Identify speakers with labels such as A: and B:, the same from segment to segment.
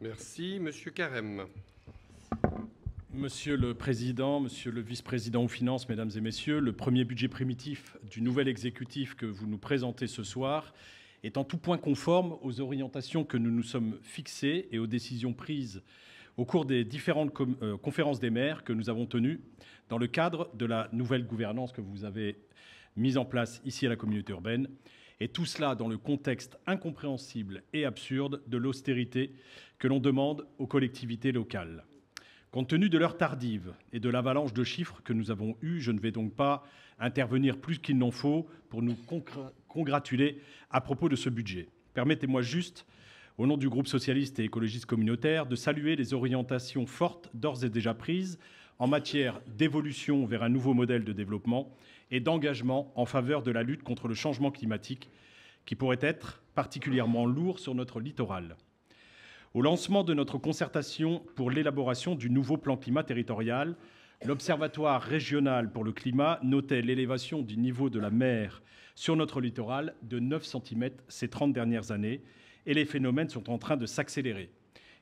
A: Merci. Monsieur Carême.
B: Monsieur le Président, Monsieur le Vice-président aux Finances, Mesdames et Messieurs, le premier budget primitif du nouvel exécutif que vous nous présentez ce soir est en tout point conforme aux orientations que nous nous sommes fixées et aux décisions prises au cours des différentes conférences des maires que nous avons tenues dans le cadre de la nouvelle gouvernance que vous avez mise en place ici à la communauté urbaine. Et tout cela dans le contexte incompréhensible et absurde de l'austérité que l'on demande aux collectivités locales. Compte tenu de l'heure tardive et de l'avalanche de chiffres que nous avons eus, je ne vais donc pas intervenir plus qu'il n'en faut pour nous congratuler à propos de ce budget. Permettez-moi juste, au nom du groupe socialiste et écologiste communautaire, de saluer les orientations fortes d'ores et déjà prises en matière d'évolution vers un nouveau modèle de développement et d'engagement en faveur de la lutte contre le changement climatique qui pourrait être particulièrement lourd sur notre littoral. Au lancement de notre concertation pour l'élaboration du nouveau plan climat territorial, l'Observatoire régional pour le climat notait l'élévation du niveau de la mer sur notre littoral de 9 cm ces 30 dernières années et les phénomènes sont en train de s'accélérer.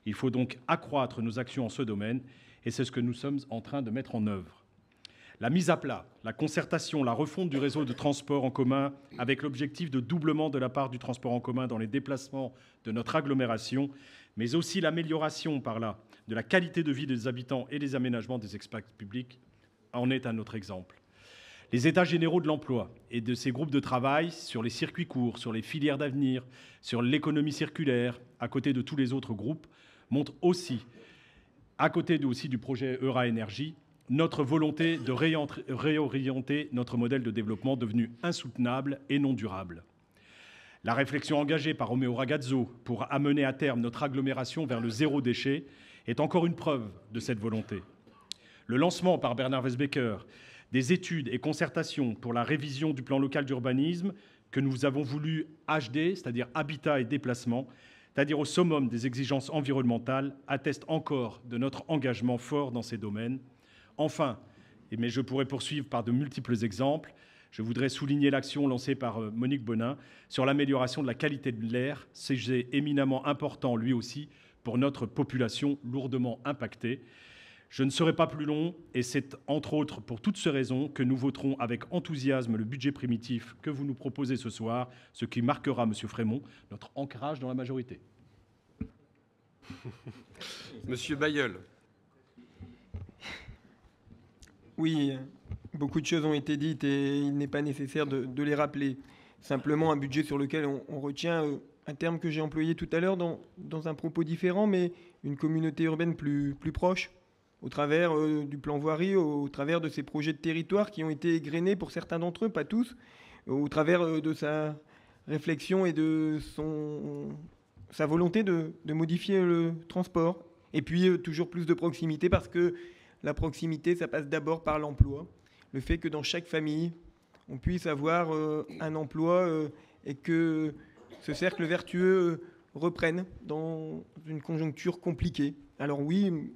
B: Il faut donc accroître nos actions en ce domaine et c'est ce que nous sommes en train de mettre en œuvre. La mise à plat, la concertation, la refonte du réseau de transport en commun avec l'objectif de doublement de la part du transport en commun dans les déplacements de notre agglomération, mais aussi l'amélioration par là de la qualité de vie des habitants et des aménagements des espaces publics en est un autre exemple. Les états généraux de l'emploi et de ces groupes de travail sur les circuits courts, sur les filières d'avenir, sur l'économie circulaire, à côté de tous les autres groupes, montrent aussi, à côté aussi du projet Eura Énergie, notre volonté de réorienter notre modèle de développement devenu insoutenable et non durable. La réflexion engagée par Romeo Ragazzo pour amener à terme notre agglomération vers le zéro déchet est encore une preuve de cette volonté. Le lancement par Bernard Weisbecker des études et concertations pour la révision du plan local d'urbanisme que nous avons voulu HD, c'est-à-dire habitat et déplacement, c'est-à-dire au summum des exigences environnementales, atteste encore de notre engagement fort dans ces domaines. Enfin, mais je pourrais poursuivre par de multiples exemples, je voudrais souligner l'action lancée par Monique Bonin sur l'amélioration de la qualité de l'air, sujet éminemment important lui aussi pour notre population lourdement impactée. Je ne serai pas plus long et c'est entre autres pour toutes ces raisons que nous voterons avec enthousiasme le budget primitif que vous nous proposez ce soir, ce qui marquera, Monsieur Frémont, notre ancrage dans la majorité.
A: Monsieur Bailleul.
C: Oui, beaucoup de choses ont été dites et il n'est pas nécessaire de les rappeler. Simplement un budget sur lequel on retient un terme que j'ai employé tout à l'heure dans un propos différent, mais une communauté urbaine plus proche, au travers du plan voirie, au travers de ces projets de territoire qui ont été égrenés pour certains d'entre eux, pas tous, au travers de sa réflexion et de sa volonté de modifier le transport. Et puis toujours plus de proximité parce que la proximité, ça passe d'abord par l'emploi. Le fait que dans chaque famille, on puisse avoir un emploi et que ce cercle vertueux reprenne dans une conjoncture compliquée. Alors oui,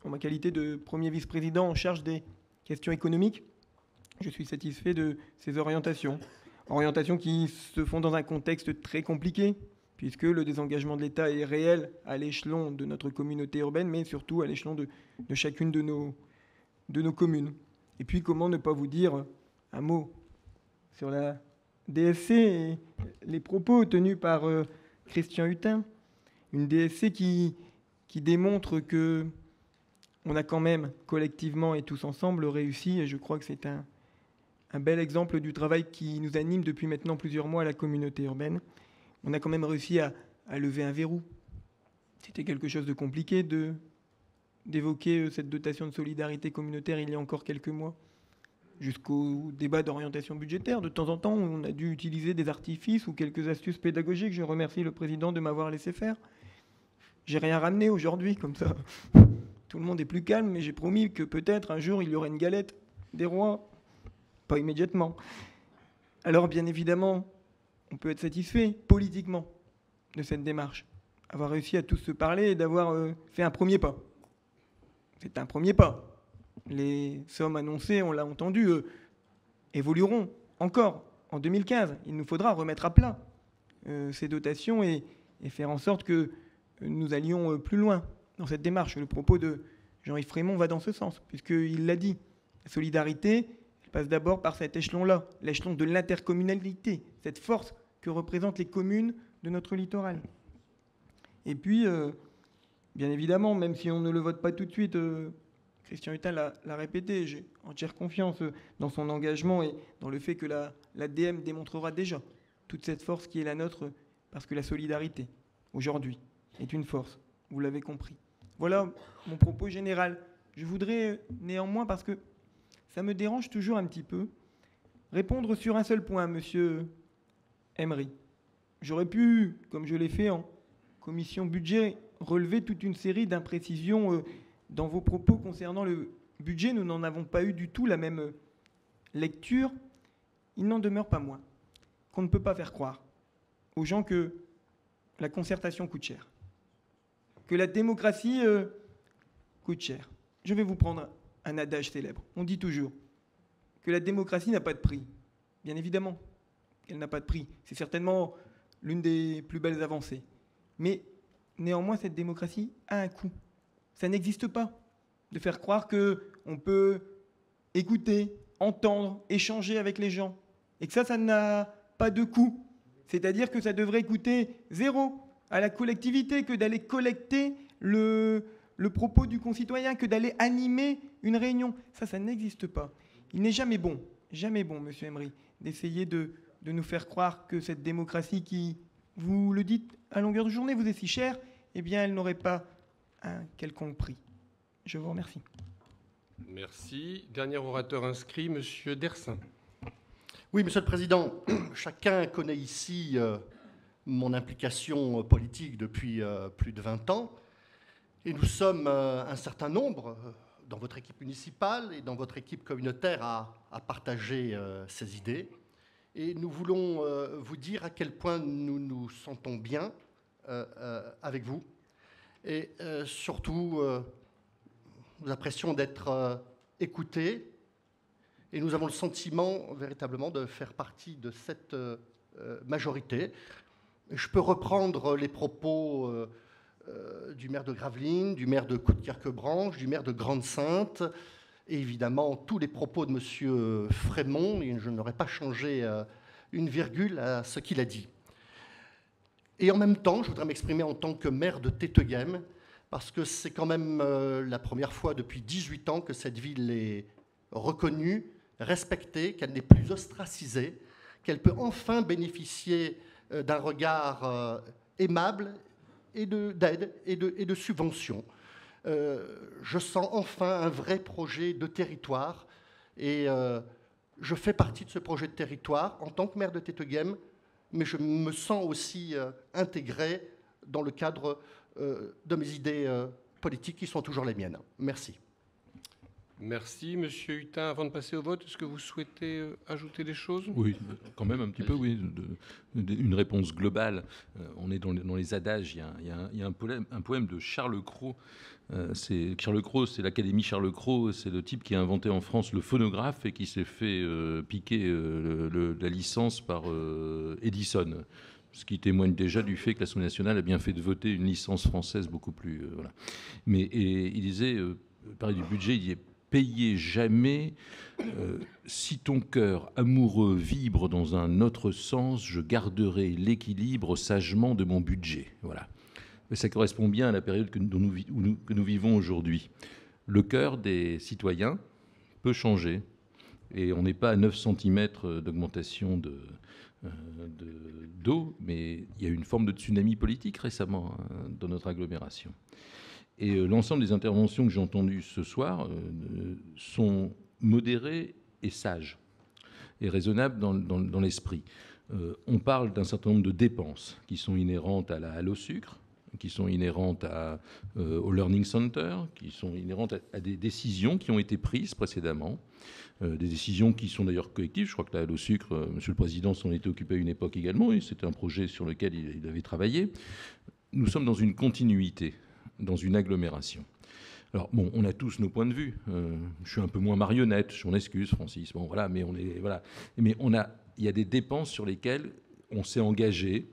C: en ma qualité de premier vice-président en charge des questions économiques, je suis satisfait de ces orientations. Orientations qui se font dans un contexte très compliqué, puisque le désengagement de l'État est réel à l'échelon de notre communauté urbaine, mais surtout à l'échelon de chacune de nos communes. Et puis, comment ne pas vous dire un mot sur la DSC et les propos tenus par Christian Hutin. Une DSC qui démontre que on a quand même, collectivement et tous ensemble, réussi, et je crois que c'est un bel exemple du travail qui nous anime depuis maintenant plusieurs mois à la communauté urbaine. On a quand même réussi à lever un verrou. C'était quelque chose de compliqué d'évoquer cette dotation de solidarité communautaire il y a encore quelques mois, jusqu'au débat d'orientation budgétaire. De temps en temps, on a dû utiliser des artifices ou quelques astuces pédagogiques. Je remercie le président de m'avoir laissé faire. J'ai rien ramené aujourd'hui, comme ça. Tout le monde est plus calme, mais j'ai promis que peut-être un jour, il y aurait une galette des rois. Pas immédiatement. Alors, bien évidemment, on peut être satisfait politiquement de cette démarche. Avoir réussi à tous se parler et d'avoir fait un premier pas. C'est un premier pas. Les sommes annoncées, on l'a entendu, évolueront encore en 2015. Il nous faudra remettre à plat ces dotations et faire en sorte que nous allions plus loin dans cette démarche. Le propos de Jean-Yves Frémont va dans ce sens, puisqu'il l'a dit. La solidarité, elle passe d'abord par cet échelon-là, l'échelon de l'intercommunalité, cette force que représentent les communes de notre littoral. Et puis, bien évidemment, même si on ne le vote pas tout de suite, Christian Hutin l'a répété, j'ai entière confiance dans son engagement et dans le fait que l'ADM démontrera déjà toute cette force qui est la nôtre, parce que la solidarité, aujourd'hui, est une force, vous l'avez compris. Voilà mon propos général. Je voudrais néanmoins, parce que ça me dérange toujours un petit peu, répondre sur un seul point, monsieur Emery. J'aurais pu, comme je l'ai fait en commission budget, relever toute une série d'imprécisions dans vos propos concernant le budget. Nous n'en avons pas eu du tout la même lecture. Il n'en demeure pas moins qu'on ne peut pas faire croire aux gens que la concertation coûte cher, que la démocratie coûte cher. Je vais vous prendre un adage célèbre. On dit toujours que la démocratie n'a pas de prix. Bien évidemment qu'elle n'a pas de prix. C'est certainement l'une des plus belles avancées. Mais néanmoins, cette démocratie a un coût. Ça n'existe pas de faire croire qu'on peut écouter, entendre, échanger avec les gens. Et que ça n'a pas de coût. C'est-à-dire que ça devrait coûter zéro à la collectivité que d'aller collecter le propos du concitoyen, que d'aller animer une réunion. Ça n'existe pas. Il n'est jamais bon, monsieur Emery, d'essayer de nous faire croire que cette démocratie qui, vous le dites à longueur de journée, vous est si chère, eh bien, elle n'aurait pas un quelconque prix. Je vous remercie.
A: Merci. Dernier orateur inscrit, monsieur Dersin.
D: Oui, Monsieur le Président, chacun connaît ici mon implication politique depuis plus de 20 ans. Et nous sommes un certain nombre dans votre équipe municipale et dans votre équipe communautaire à partager ces idées. Et nous voulons vous dire à quel point nous nous sentons bien avec vous. Et surtout, nous apprécions d'être écoutés. Et nous avons le sentiment véritablement de faire partie de cette majorité. Je peux reprendre les propos du maire de Gravelines, du maire de Coudekerque-Branche, du maire de Grande-Synthe, et évidemment tous les propos de M. Frémont, et je n'aurais pas changé une virgule à ce qu'il a dit. Et en même temps, je voudrais m'exprimer en tant que maire de Téteghem, parce que c'est quand même la première fois depuis 18 ans que cette ville est reconnue, respectée, qu'elle n'est plus ostracisée, qu'elle peut enfin bénéficier d'un regard aimable et d'aide et de subventions. Je sens enfin un vrai projet de territoire et je fais partie de ce projet de territoire en tant que maire de Téteghem, mais je me sens aussi intégré dans le cadre de mes idées politiques qui sont toujours les miennes. Merci.
A: Merci. Monsieur Hutin, avant de passer au vote, est-ce que vous souhaitez ajouter des choses ?
E: Oui, quand même un petit peu, oui. Une réponse globale. On est dans les adages. Il y a un poème de Charles Cros. Charles Cros, c'est l'Académie Charles Cros. C'est le type qui a inventé en France le phonographe et qui s'est fait piquer la licence par Edison. Ce qui témoigne déjà du fait que l'Assemblée nationale a bien fait de voter une licence française beaucoup plus... voilà. Mais il disait, pareil du budget, il dit « Payez jamais, si ton cœur amoureux vibre dans un autre sens, je garderai l'équilibre sagement de mon budget. » Voilà. Mais ça correspond bien à la période que nous vivons aujourd'hui. Le cœur des citoyens peut changer et on n'est pas à 9 cm d'augmentation d'eau, mais il y a eu une forme de tsunami politique récemment dans notre agglomération. Et l'ensemble des interventions que j'ai entendues ce soir sont modérées et sages et raisonnables dans l'esprit. On parle d'un certain nombre de dépenses qui sont inhérentes à la halle au sucre, qui sont inhérentes au Learning Center, qui sont inhérentes à des décisions qui ont été prises précédemment, des décisions qui sont d'ailleurs collectives. Je crois que la halle au sucre, Monsieur le Président s'en était occupé à une époque également, et c'était un projet sur lequel il avait travaillé. Nous sommes dans une continuité, dans une agglomération. Alors, bon, on a tous nos points de vue. Je suis un peu moins marionnette, je m'en excuse, Francis. Bon, voilà, mais il y a des dépenses sur lesquelles on s'est engagé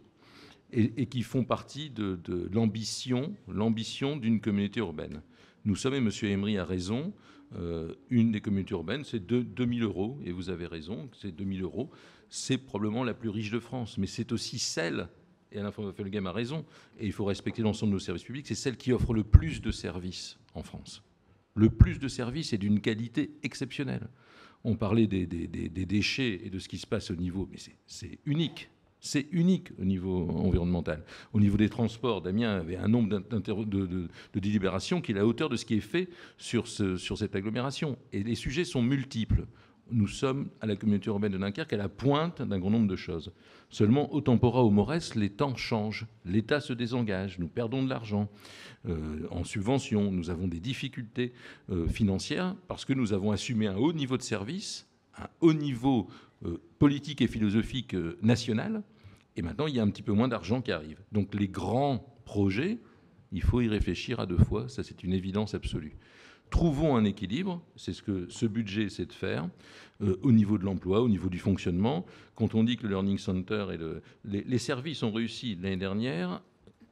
E: et qui font partie de l'ambition d'une communauté urbaine. Nous sommes, et M. Emery a raison, une des communautés urbaines, c'est 2000 €, et vous avez raison, c'est 2000 €, c'est probablement la plus riche de France, mais c'est aussi celle, et Alain Felgem a raison, et il faut respecter l'ensemble de nos services publics, c'est celle qui offre le plus de services en France. Le plus de services est d'une qualité exceptionnelle. On parlait des déchets et de ce qui se passe au niveau, mais c'est unique. C'est unique au niveau environnemental. Au niveau des transports, Damien avait un nombre de délibérations qui est à la hauteur de ce qui est fait sur cette agglomération. Et les sujets sont multiples. Nous sommes, à la communauté urbaine de Dunkerque, à la pointe d'un grand nombre de choses. Seulement, au Tempora, au Morez, les temps changent. L'État se désengage. Nous perdons de l'argent en subventions. Nous avons des difficultés financières parce que nous avons assumé un haut niveau de service, un haut niveau politique et philosophique national. Et maintenant, il y a un petit peu moins d'argent qui arrive. Donc, les grands projets, il faut y réfléchir à deux fois. Ça, c'est une évidence absolue. Trouvons un équilibre, c'est ce que ce budget essaie de faire, au niveau de l'emploi, au niveau du fonctionnement. Quand on dit que le Learning Center et les services ont réussi l'année dernière,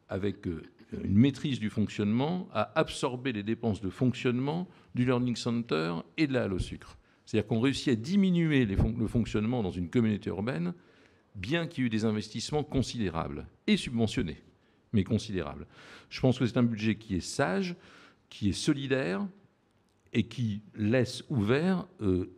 E: avec une maîtrise du fonctionnement, à absorber les dépenses de fonctionnement du Learning Center et de la halle au sucre. C'est-à-dire qu'on réussit à diminuer le fonctionnement dans une communauté urbaine, bien qu'il y ait eu des investissements considérables, et subventionnés, mais considérables. Je pense que c'est un budget qui est sage, qui est solidaire, et qui laisse ouvert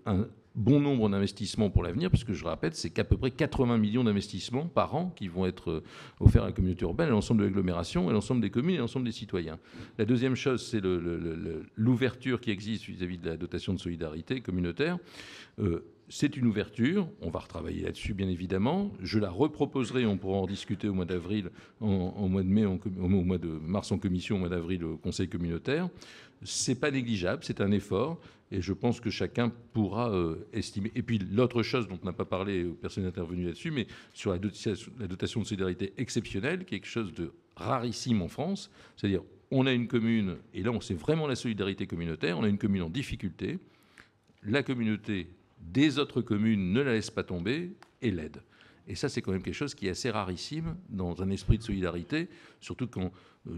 E: un bon nombre d'investissements pour l'avenir, parce que je rappelle, c'est qu'à peu près 80 millions d'investissements par an qui vont être offerts à la communauté urbaine, à l'ensemble de l'agglomération, à l'ensemble des communes et à l'ensemble des citoyens. La deuxième chose, c'est l'ouverture qui existe vis-à-vis de la dotation de solidarité communautaire. C'est une ouverture, on va retravailler là-dessus bien évidemment, je la reproposerai, on pourra en discuter au mois d'avril, au mois de mai, au mois de mars en commission, au mois d'avril au Conseil communautaire. C'est pas négligeable, c'est un effort, et je pense que chacun pourra estimer. Et puis l'autre chose dont on n'a pas parlé, personne n'est intervenu là-dessus, mais sur la dotation de solidarité exceptionnelle, quelque chose de rarissime en France, c'est-à-dire on a une commune, et là c'est vraiment la solidarité communautaire, on a une commune en difficulté, la communauté des autres communes ne la laisse pas tomber et l'aide. Et ça, c'est quand même quelque chose qui est assez rarissime dans un esprit de solidarité, surtout quand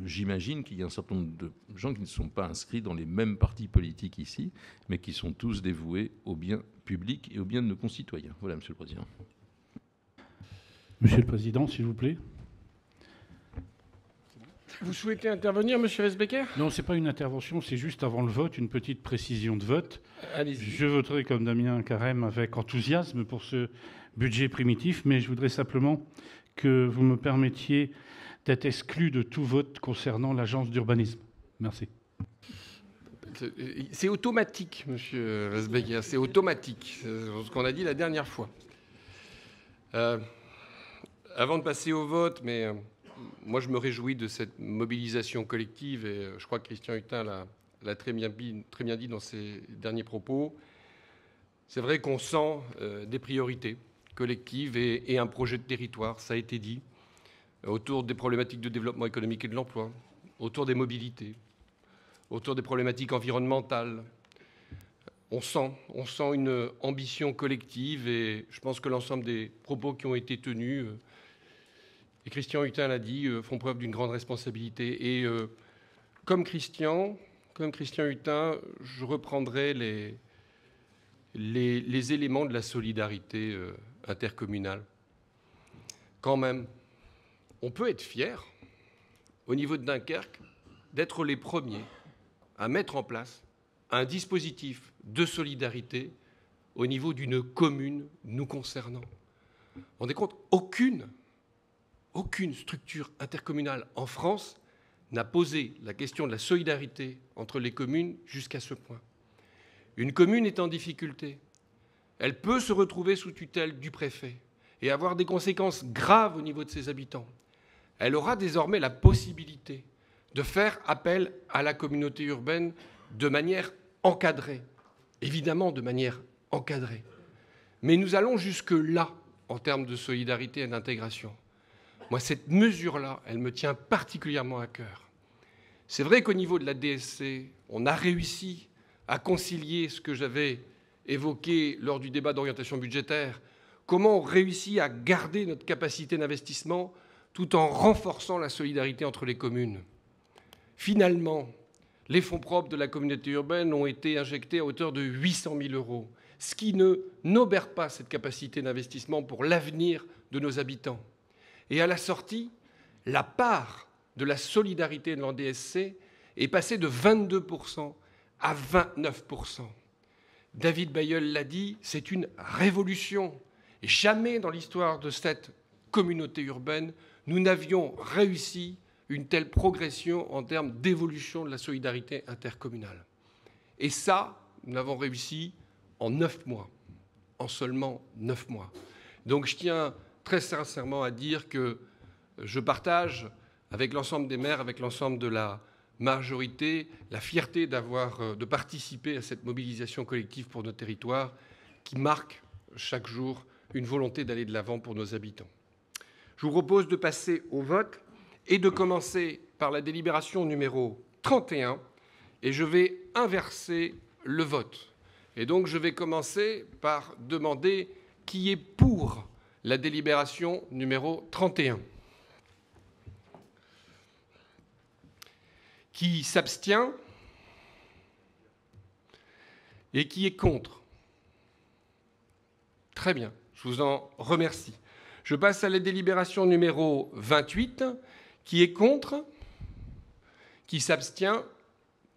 E: j'imagine qu'il y a un certain nombre de gens qui ne sont pas inscrits dans les mêmes partis politiques ici, mais qui sont tous dévoués au bien public et au bien de nos concitoyens. Voilà, Monsieur le Président.
F: Monsieur le Président, s'il vous plaît.
A: Vous souhaitez intervenir, Monsieur Weisbecker ?
F: Non, ce n'est pas une intervention, c'est juste avant le vote, une petite précision de vote.
A: Allez-y.
F: Je voterai comme Damien Carême avec enthousiasme pour ce budget primitif, mais je voudrais simplement que vous me permettiez d'être exclu de tout vote concernant l'agence d'urbanisme. Merci.
A: C'est automatique, Monsieur Weisbecker, c'est automatique. C'est ce qu'on a dit la dernière fois. Avant de passer au vote, mais moi je me réjouis de cette mobilisation collective, et je crois que Christian Hutin l'a très bien dit dans ses derniers propos. C'est vrai qu'on sent des priorités collectives et un projet de territoire, ça a été dit, autour des problématiques de développement économique et de l'emploi, autour des mobilités, autour des problématiques environnementales. On sent une ambition collective, et je pense que l'ensemble des propos qui ont été tenus, et Christian Hutin l'a dit, font preuve d'une grande responsabilité. Et comme Christian Hutin, je reprendrai les éléments de la solidarité intercommunale. Quand même, on peut être fier, au niveau de Dunkerque, d'être les premiers à mettre en place un dispositif de solidarité au niveau d'une commune nous concernant. Vous vous rendez compte, aucune structure intercommunale en France n'a posé la question de la solidarité entre les communes jusqu'à ce point. Une commune est en difficulté. Elle peut se retrouver sous tutelle du préfet et avoir des conséquences graves au niveau de ses habitants. Elle aura désormais la possibilité de faire appel à la communauté urbaine de manière encadrée. Évidemment, de manière encadrée. Mais nous allons jusque-là en termes de solidarité et d'intégration. Moi, cette mesure-là, elle me tient particulièrement à cœur. C'est vrai qu'au niveau de la DSC, on a réussi à concilier ce que j'avais évoqué lors du débat d'orientation budgétaire, comment on réussit à garder notre capacité d'investissement tout en renforçant la solidarité entre les communes. Finalement, les fonds propres de la communauté urbaine ont été injectés à hauteur de 800 000 €, ce qui n'obère pas cette capacité d'investissement pour l'avenir de nos habitants. Et à la sortie, la part de la solidarité de l'ANDSC est passée de 22% à 29%. David Bailleul l'a dit, c'est une révolution. Et jamais dans l'histoire de cette communauté urbaine, nous n'avions réussi une telle progression en termes d'évolution de la solidarité intercommunale. Et ça, nous l'avons réussi en 9 mois, en seulement 9 mois. Donc je tiens très sincèrement à dire que je partage avec l'ensemble des maires, avec l'ensemble de la majorité, la fierté de participer à cette mobilisation collective pour nos territoires qui marque chaque jour une volonté d'aller de l'avant pour nos habitants. Je vous propose de passer au vote et de commencer par la délibération numéro 31, et je vais inverser le vote. Et donc je vais commencer par demander qui est pour la délibération numéro 31. Qui s'abstient et qui est contre? Très bien, je vous en remercie. Je passe à la délibération numéro 28. Qui est contre? Qui s'abstient?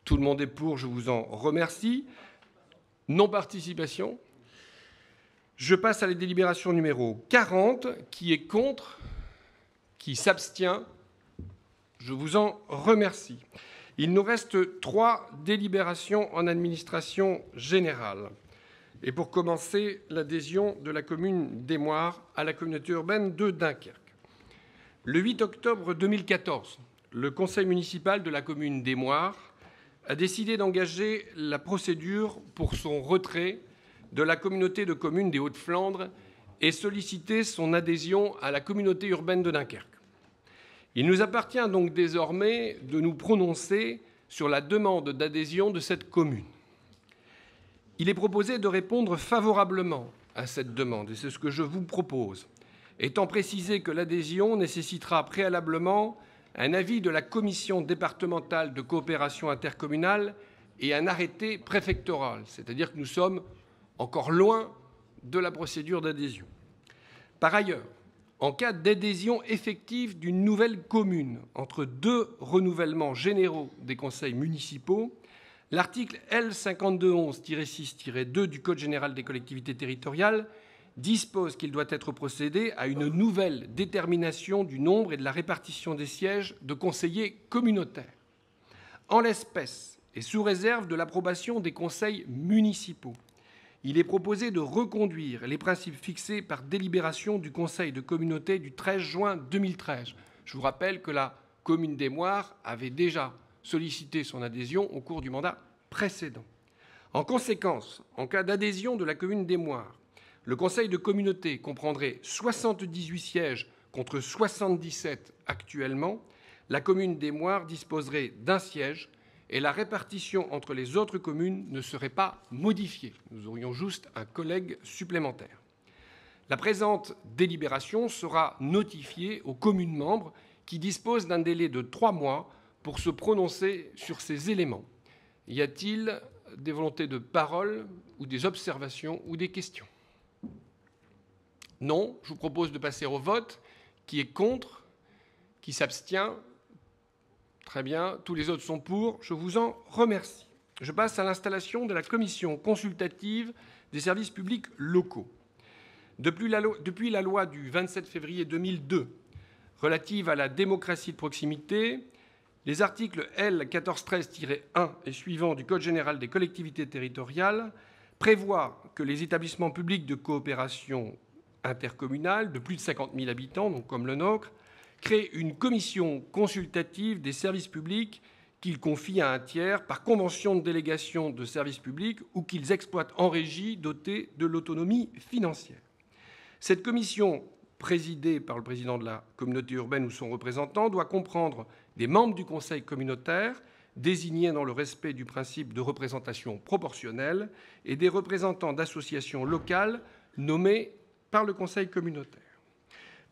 A: Tout le monde est pour, je vous en remercie. Non-participation. Je passe à la délibération numéro 40. Qui est contre? Qui s'abstient? Je vous en remercie. Il nous reste 3 délibérations en administration générale. Et pour commencer, l'adhésion de la commune d'Émoire à la communauté urbaine de Dunkerque. Le 8 octobre 2014, le conseil municipal de la commune d'Émoire a décidé d'engager la procédure pour son retrait de la communauté de communes des Hauts-de-Flandre et sollicité son adhésion à la communauté urbaine de Dunkerque. Il nous appartient donc désormais de nous prononcer sur la demande d'adhésion de cette commune. Il est proposé de répondre favorablement à cette demande, et c'est ce que je vous propose, étant précisé que l'adhésion nécessitera préalablement un avis de la commission départementale de coopération intercommunale et un arrêté préfectoral, c'est-à-dire que nous sommes encore loin de la procédure d'adhésion. Par ailleurs, en cas d'adhésion effective d'une nouvelle commune entre 2 renouvellements généraux des conseils municipaux, l'article L. 5211-6-2 du Code général des collectivités territoriales dispose qu'il doit être procédé à une nouvelle détermination du nombre et de la répartition des sièges de conseillers communautaires. En l'espèce, et sous réserve de l'approbation des conseils municipaux, il est proposé de reconduire les principes fixés par délibération du Conseil de communauté du 13 juin 2013. Je vous rappelle que la commune d'Émoire avait déjà sollicité son adhésion au cours du mandat précédent. En conséquence, en cas d'adhésion de la commune d'Émoire, le Conseil de communauté comprendrait 78 sièges contre 77 actuellement. La commune d'Émoire disposerait d'un siège et la répartition entre les autres communes ne serait pas modifiée. Nous aurions juste un collègue supplémentaire. La présente délibération sera notifiée aux communes membres qui disposent d'un délai de 3 mois pour se prononcer sur ces éléments. Y a-t-il des volontés de parole ou des observations ou des questions? Non, je vous propose de passer au vote. Qui est contre? Qui s'abstient? Très bien, tous les autres sont pour. Je vous en remercie. Je passe à l'installation de la commission consultative des services publics locaux. Depuis la loi du 27 février 2002 relative à la démocratie de proximité, les articles L. 1413-1 et suivants du Code général des collectivités territoriales prévoient que les établissements publics de coopération intercommunale de plus de 50 000 habitants, donc comme le nôtre, créent une commission consultative des services publics qu'ils confient à un tiers par convention de délégation de services publics ou qu'ils exploitent en régie dotée de l'autonomie financière. Cette commission, présidée par le président de la communauté urbaine ou son représentant, doit comprendre des membres du conseil communautaire désignés dans le respect du principe de représentation proportionnelle et des représentants d'associations locales nommés par le conseil communautaire.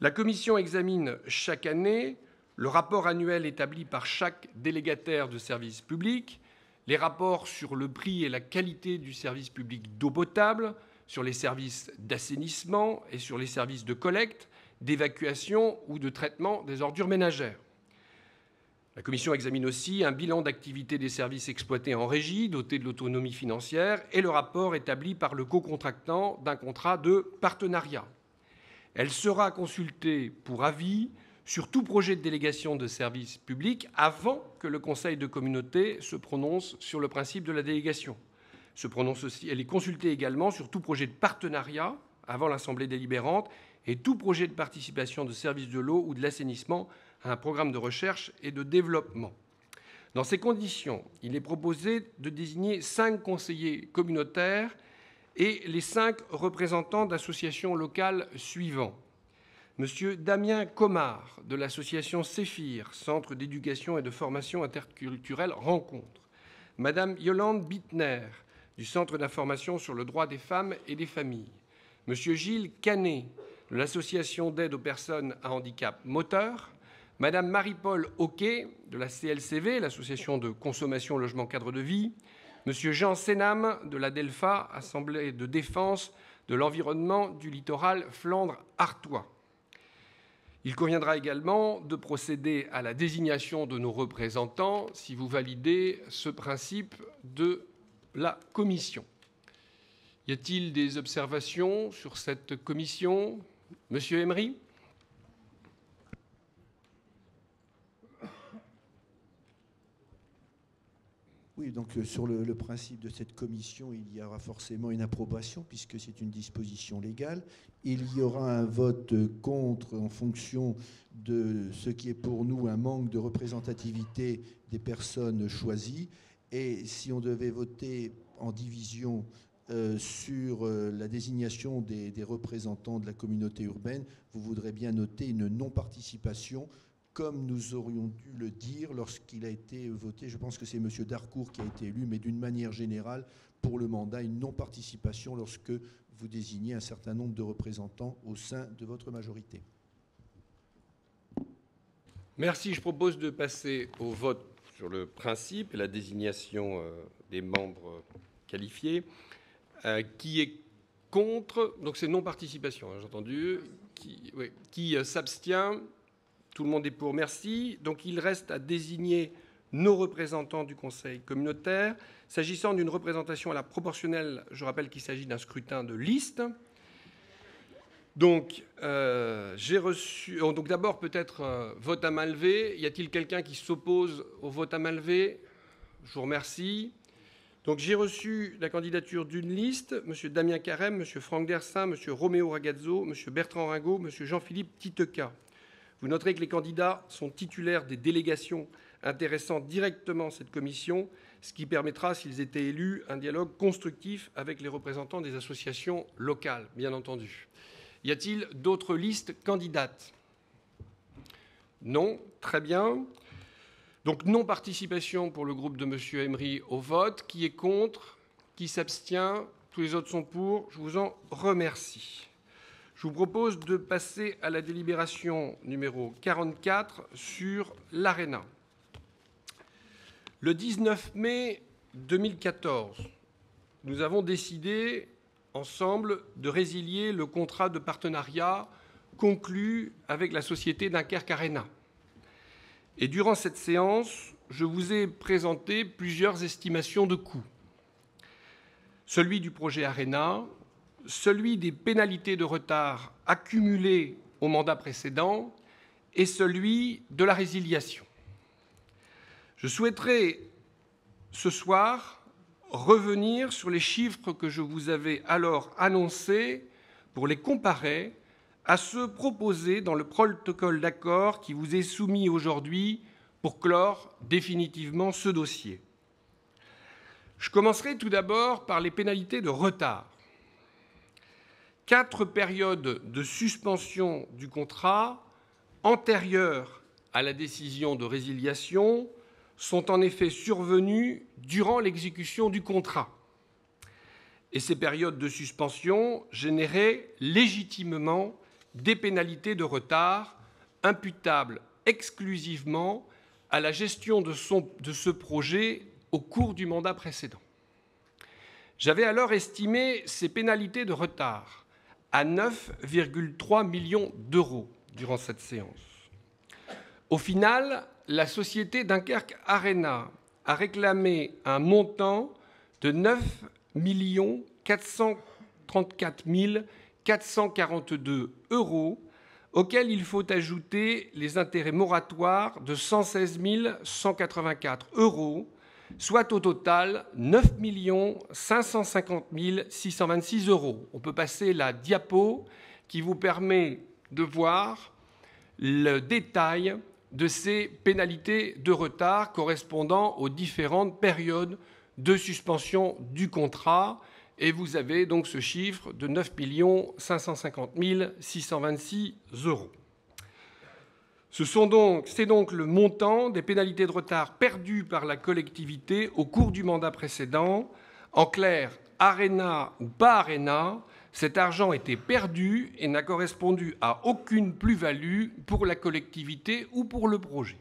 A: La Commission examine chaque année le rapport annuel établi par chaque délégataire de service public, les rapports sur le prix et la qualité du service public d'eau potable, sur les services d'assainissement et sur les services de collecte, d'évacuation ou de traitement des ordures ménagères. La Commission examine aussi un bilan d'activité des services exploités en régie, dotés de l'autonomie financière, et le rapport établi par le co-contractant d'un contrat de partenariat. Elle sera consultée pour avis sur tout projet de délégation de service public avant que le Conseil de communauté se prononce sur le principe de la délégation. Elle est consultée également sur tout projet de partenariat avant l'Assemblée délibérante et tout projet de participation de services de l'eau ou de l'assainissement à un programme de recherche et de développement. Dans ces conditions, il est proposé de désigner 5 conseillers communautaires et les 5 représentants d'associations locales suivants. Monsieur Damien Comard, de l'association Séphir, Centre d'éducation et de formation interculturelle Rencontre. Madame Yolande Bittner, du Centre d'information sur le droit des femmes et des familles. Monsieur Gilles Canet, de l'association d'aide aux personnes à handicap moteur. Madame Marie-Paul Hoquet, de la CLCV, l'association de consommation logement cadre de vie. Monsieur Jean Sénam, de la DELFA, Assemblée de défense de l'environnement du littoral Flandre-Artois. Il conviendra également de procéder à la désignation de nos représentants si vous validez ce principe de la commission. Y a-t-il des observations sur cette commission? Monsieur Emery?
G: Oui, donc sur le principe de cette commission, il y aura forcément une approbation puisque c'est une disposition légale. Il y aura un vote contre en fonction de ce qui est pour nous un manque de représentativité des personnes choisies. Et si on devait voter en division sur la désignation des représentants de la communauté urbaine, vous voudrez bien noter une non-participation, comme nous aurions dû le dire lorsqu'il a été voté. Je pense que c'est M. Darcourt qui a été élu, mais d'une manière générale, pour le mandat, une non-participation lorsque vous désignez un certain nombre de représentants au sein de votre majorité.
A: Merci. Je propose de passer au vote sur le principe et la désignation des membres qualifiés. Qui est contre? Donc c'est non-participation, hein, j'ai entendu. Qui s'abstient? Tout le monde est pour, merci. Donc il reste à désigner nos représentants du Conseil communautaire. S'agissant d'une représentation à la proportionnelle, je rappelle qu'il s'agit d'un scrutin de liste. Donc, j'ai reçu... Donc d'abord, peut-être vote à main levée. Y a-t-il quelqu'un qui s'oppose au vote à main levée? Je vous remercie. Donc j'ai reçu la candidature d'une liste, M. Damien Carême, M. Franck Dersin, M. Roméo Ragazzo, M. Bertrand Ringot, M. Jean-Philippe Titeca. Vous noterez que les candidats sont titulaires des délégations intéressant directement cette commission, ce qui permettra, s'ils étaient élus, un dialogue constructif avec les représentants des associations locales, bien entendu. Y a-t-il d'autres listes candidates? Non, très bien. Donc non-participation pour le groupe de M. Emery au vote. Qui est contre? Qui s'abstient? Tous les autres sont pour. Je vous en remercie. Je vous propose de passer à la délibération numéro 44 sur l'ARENA. Le 19 mai 2014, nous avons décidé ensemble de résilier le contrat de partenariat conclu avec la société Dunkerque Arena. Et durant cette séance, je vous ai présenté plusieurs estimations de coûts. Celui du projet Arena, celui des pénalités de retard accumulées au mandat précédent et celui de la résiliation. Je souhaiterais ce soir revenir sur les chiffres que je vous avais alors annoncés pour les comparer à ceux proposés dans le protocole d'accord qui vous est soumis aujourd'hui pour clore définitivement ce dossier. Je commencerai tout d'abord par les pénalités de retard. 4 périodes de suspension du contrat antérieures à la décision de résiliation sont en effet survenues durant l'exécution du contrat. Et ces périodes de suspension généraient légitimement des pénalités de retard imputables exclusivement à la gestion de ce projet au cours du mandat précédent. J'avais alors estimé ces pénalités de retard à 9,3 millions d'euros durant cette séance. Au final, la société Dunkerque Arena a réclamé un montant de 9 434 442 euros, auquel il faut ajouter les intérêts moratoires de 116 184 euros, soit au total 9 550 626 euros. On peut passer la diapo qui vous permet de voir le détail de ces pénalités de retard correspondant aux différentes périodes de suspension du contrat. Et vous avez donc ce chiffre de 9 550 626 euros. C'est donc le montant des pénalités de retard perdues par la collectivité au cours du mandat précédent. En clair, Arena ou pas Arena, cet argent était perdu et n'a correspondu à aucune plus-value pour la collectivité ou pour le projet.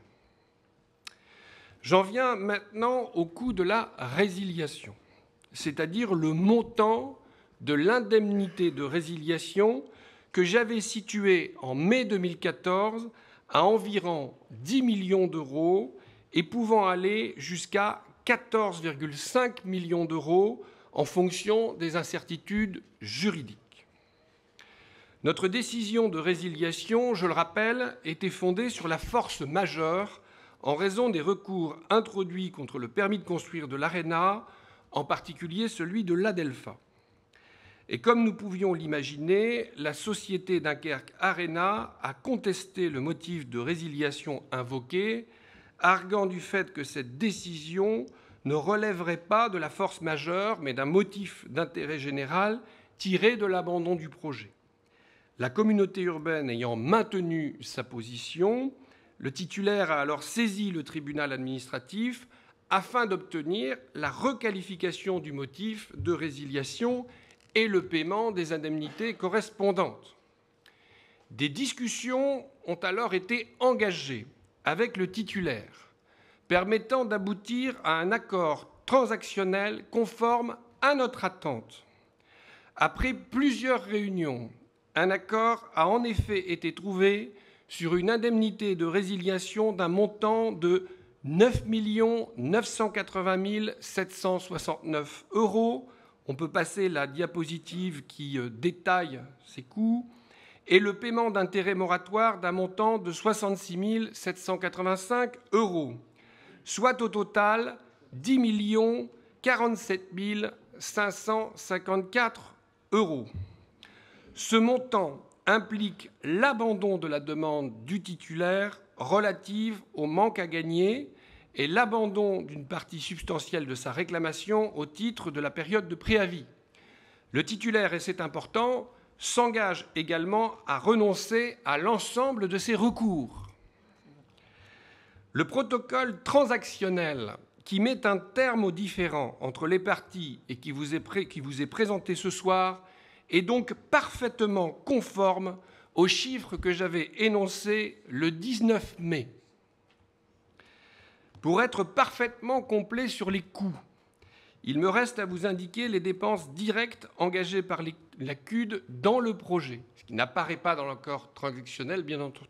A: J'en viens maintenant au coût de la résiliation, c'est-à-dire le montant de l'indemnité de résiliation que j'avais situé en mai 2014 à environ 10 millions d'euros et pouvant aller jusqu'à 14,5 millions d'euros en fonction des incertitudes juridiques. Notre décision de résiliation, je le rappelle, était fondée sur la force majeure en raison des recours introduits contre le permis de construire de l'Arena, en particulier celui de l'Adelpha. Et comme nous pouvions l'imaginer, la société Dunkerque Arena a contesté le motif de résiliation invoqué, arguant du fait que cette décision ne relèverait pas de la force majeure, mais d'un motif d'intérêt général tiré de l'abandon du projet. La communauté urbaine ayant maintenu sa position, le titulaire a alors saisi le tribunal administratif afin d'obtenir la requalification du motif de résiliation et le paiement des indemnités correspondantes. Des discussions ont alors été engagées avec le titulaire, permettant d'aboutir à un accord transactionnel conforme à notre attente. Après plusieurs réunions, un accord a en effet été trouvé sur une indemnité de résiliation d'un montant de 9 980 769 euros. On peut passer la diapositive qui détaille ces coûts, et le paiement d'intérêts moratoires d'un montant de 66 785 euros, soit au total 10 047 554 euros. Ce montant implique l'abandon de la demande du titulaire relative au manque à gagner et l'abandon d'une partie substantielle de sa réclamation au titre de la période de préavis. Le titulaire, et c'est important, s'engage également à renoncer à l'ensemble de ses recours. Le protocole transactionnel qui met un terme aux différends entre les parties et qui vous est présenté ce soir est donc parfaitement conforme aux chiffres que j'avais énoncés le 19 mai. Pour être parfaitement complet sur les coûts, il me reste à vous indiquer les dépenses directes engagées par la CUD dans le projet, ce qui n'apparaît pas dans l'accord transactionnel, bien entendu.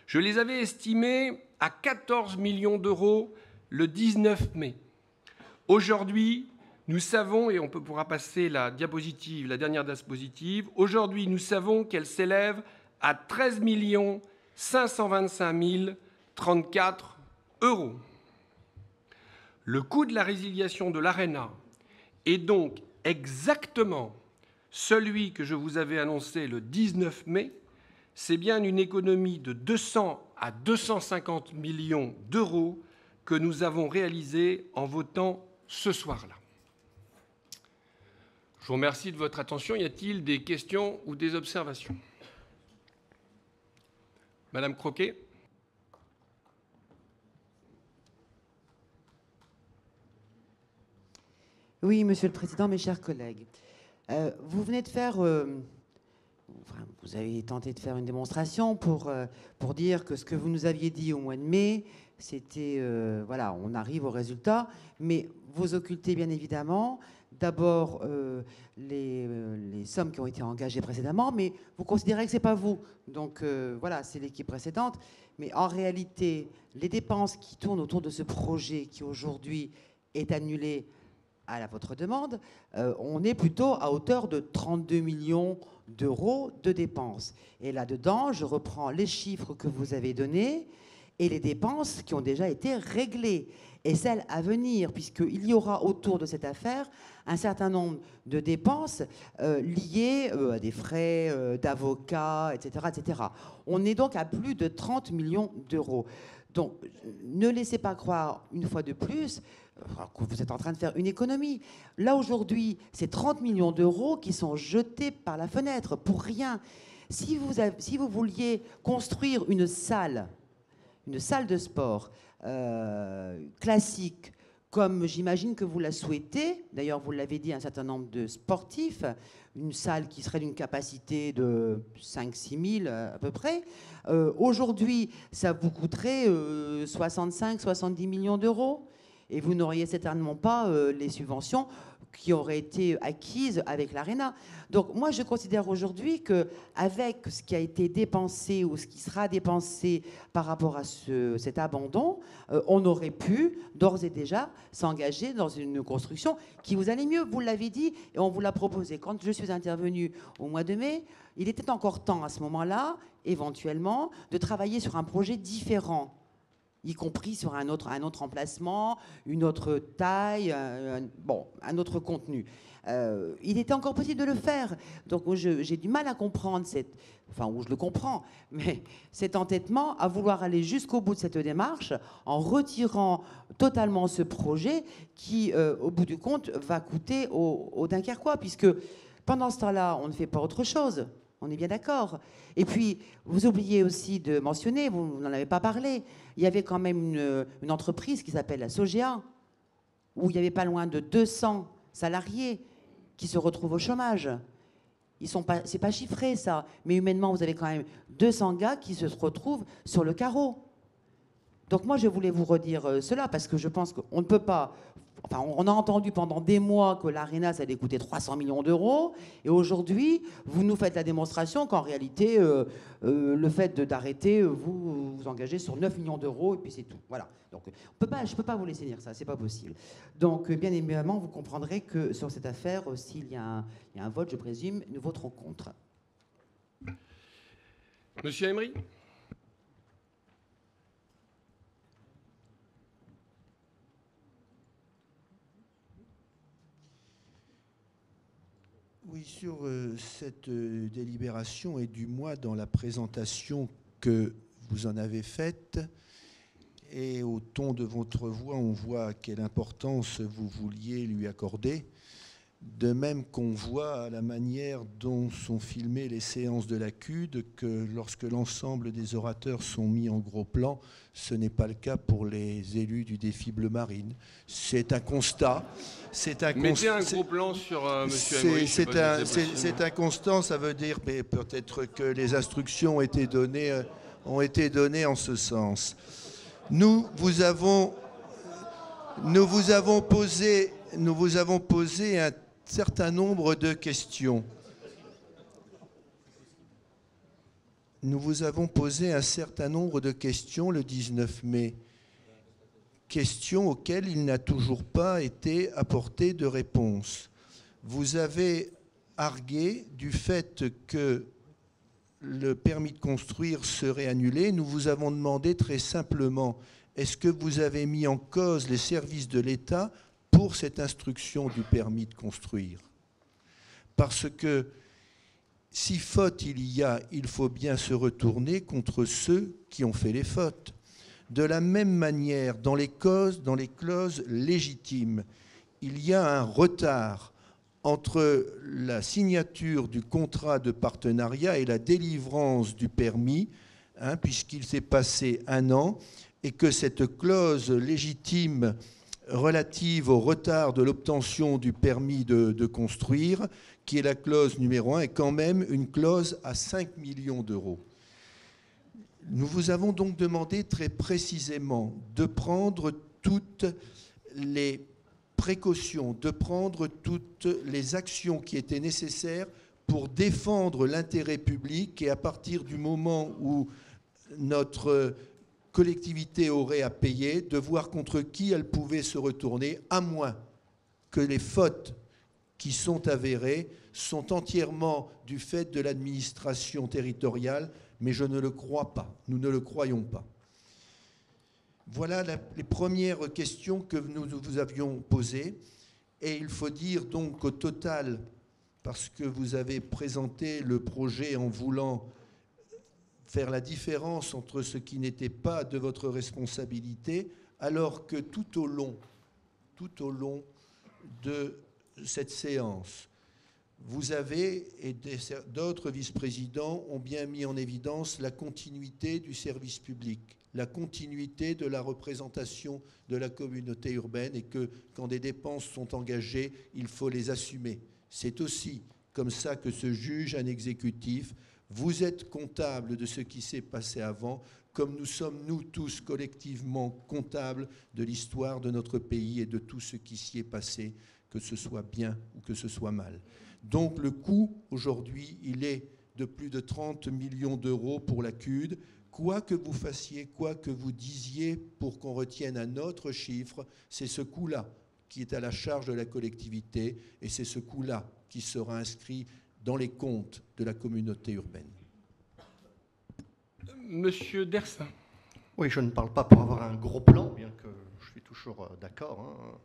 A: Je les avais estimées à 14 millions d'euros le 19 mai. Aujourd'hui, nous savons, et on pourra passer la diapositive, la dernière diapositive, aujourd'hui nous savons qu'elles s'élèvent à 13 525 034 euros. Le coût de la résiliation de l'Arena est donc exactement celui que je vous avais annoncé le 19 mai. C'est bien une économie de 200 à 250 millions d'euros que nous avons réalisée en votant ce soir-là. Je vous remercie de votre attention. Y a-t-il des questions ou des observations ? Madame Croquet.
H: Oui, Monsieur le Président, mes chers collègues. Vous venez de faire enfin, vous avez tenté de faire une démonstration pour dire que ce que vous nous aviez dit au mois de mai, c'était, voilà, on arrive au résultat, mais vous occultez bien évidemment d'abord les sommes qui ont été engagées précédemment, mais vous considérez que ce n'est pas vous. Donc voilà, c'est l'équipe précédente. Mais en réalité, les dépenses qui tournent autour de ce projet qui aujourd'hui est annulé à votre demande, on est plutôt à hauteur de 32 millions d'euros de dépenses. Et là-dedans, je reprends les chiffres que vous avez donnés et les dépenses qui ont déjà été réglées et celles à venir, puisqu'il y aura autour de cette affaire un certain nombre de dépenses liées à des frais d'avocat, etc., etc. On est donc à plus de 30 millions d'euros. Donc, ne laissez pas croire, une fois de plus, que vous êtes en train de faire une économie. Là, aujourd'hui, c'est 30 millions d'euros qui sont jetés par la fenêtre pour rien. Si vous vouliez construire une salle de sport classique, comme j'imagine que vous la souhaitez, d'ailleurs vous l'avez dit à un certain nombre de sportifs, une salle qui serait d'une capacité de 5-6 000 à peu près, aujourd'hui ça vous coûterait 65-70 millions d'euros et vous n'auriez certainement pas les subventions qui auraient été acquises avec l'Arena. Donc moi, je considère aujourd'hui qu'avec ce qui a été dépensé ou ce qui sera dépensé par rapport à cet abandon, on aurait pu d'ores et déjà s'engager dans une construction qui vous allait mieux. Vous l'avez dit et on vous l'a proposé. Quand je suis intervenue au mois de mai, il était encore temps à ce moment-là, éventuellement, de travailler sur un projet différent, y compris sur un autre emplacement, une autre taille, un autre contenu. Il était encore possible de le faire. Donc j'ai du mal à comprendre ou je le comprends, mais cet entêtement à vouloir aller jusqu'au bout de cette démarche en retirant totalement ce projet qui, au bout du compte, va coûter aux Dunkerquois, puisque pendant ce temps-là, on ne fait pas autre chose. On est bien d'accord. Et puis, vous oubliez aussi de mentionner, vous n'en avez pas parlé, il y avait quand même une entreprise qui s'appelle la Sogea, où il y avait pas loin de 200 salariés qui se retrouvent au chômage. C'est pas chiffré, ça, mais humainement, vous avez quand même 200 gars qui se retrouvent sur le carreau. Donc moi, je voulais vous redire cela, parce que je pense qu'on ne peut pas... Enfin, on a entendu pendant des mois que l'Arena, ça allait coûter 300 millions d'euros. Et aujourd'hui, vous nous faites la démonstration qu'en réalité, le fait d'arrêter, vous vous engagez sur 9 millions d'euros et puis c'est tout. Voilà. Donc, je ne peux pas vous laisser dire ça, c'est pas possible. Donc, bien évidemment, vous comprendrez que sur cette affaire, s'il y a un vote, je présume, nous voterons contre.
A: Monsieur Emery ?
G: Oui, sur cette délibération et du moins dans la présentation que vous en avez faite et au ton de votre voix, on voit quelle importance vous vouliez lui accorder. De même qu'on voit à la manière dont sont filmées les séances de la CUD que lorsque l'ensemble des orateurs sont mis en gros plan, ce n'est pas le cas pour les élus du défi Bleu Marine. C'est un constat.
A: Mettez un gros plan sur Monsieur Emery.
G: C'est un constat, ça veut dire peut-être que les instructions ont été données en ce sens. Nous vous avons posé un certain nombre de questions. Nous vous avons posé un certain nombre de questions le 19 mai. Questions auxquelles il n'a toujours pas été apporté de réponse. Vous avez argué du fait que le permis de construire serait annulé. Nous vous avons demandé très simplement, est-ce que vous avez mis en cause les services de l'État pour cette instruction du permis de construire? Parce que si faute il y a, il faut bien se retourner contre ceux qui ont fait les fautes. De la même manière, dans les clauses légitimes, il y a un retard entre la signature du contrat de partenariat et la délivrance du permis, puisqu'il s'est passé 1 an, et que cette clause légitime relative au retard de l'obtention du permis de construire, qui est la clause numéro 1, est quand même une clause à 5 millions d'euros. Nous vous avons donc demandé très précisément de prendre toutes les précautions, de prendre toutes les actions qui étaient nécessaires pour défendre l'intérêt public, et à partir du moment où notre collectivité aurait à payer, de voir contre qui elle pouvait se retourner, à moins que les fautes qui sont avérées sont entièrement du fait de l'administration territoriale, mais je ne le crois pas, nous ne le croyons pas. Voilà les premières questions que nous vous avions posées, et il faut dire donc qu'au total, parce que vous avez présenté le projet en voulant faire la différence entre ce qui n'était pas de votre responsabilité, alors que tout au long de cette séance, vous avez, et d'autres vice-présidents ont bien mis en évidence la continuité du service public, la continuité de la représentation de la communauté urbaine, et que quand des dépenses sont engagées, il faut les assumer. C'est aussi comme ça que se juge un exécutif. Vous êtes comptable de ce qui s'est passé avant, comme nous sommes, nous tous, collectivement comptables de l'histoire de notre pays et de tout ce qui s'y est passé, que ce soit bien ou que ce soit mal. Donc le coût, aujourd'hui, il est de plus de 30 millions d'euros pour la CUD. Quoi que vous fassiez, quoi que vous disiez pour qu'on retienne un autre chiffre, c'est ce coût-là qui est à la charge de la collectivité, et c'est ce coût-là qui sera inscrit dans les comptes de la communauté urbaine.
A: Monsieur Dersin.
D: Oui, je ne parle pas pour avoir un gros plan, bien que je suis toujours d'accord.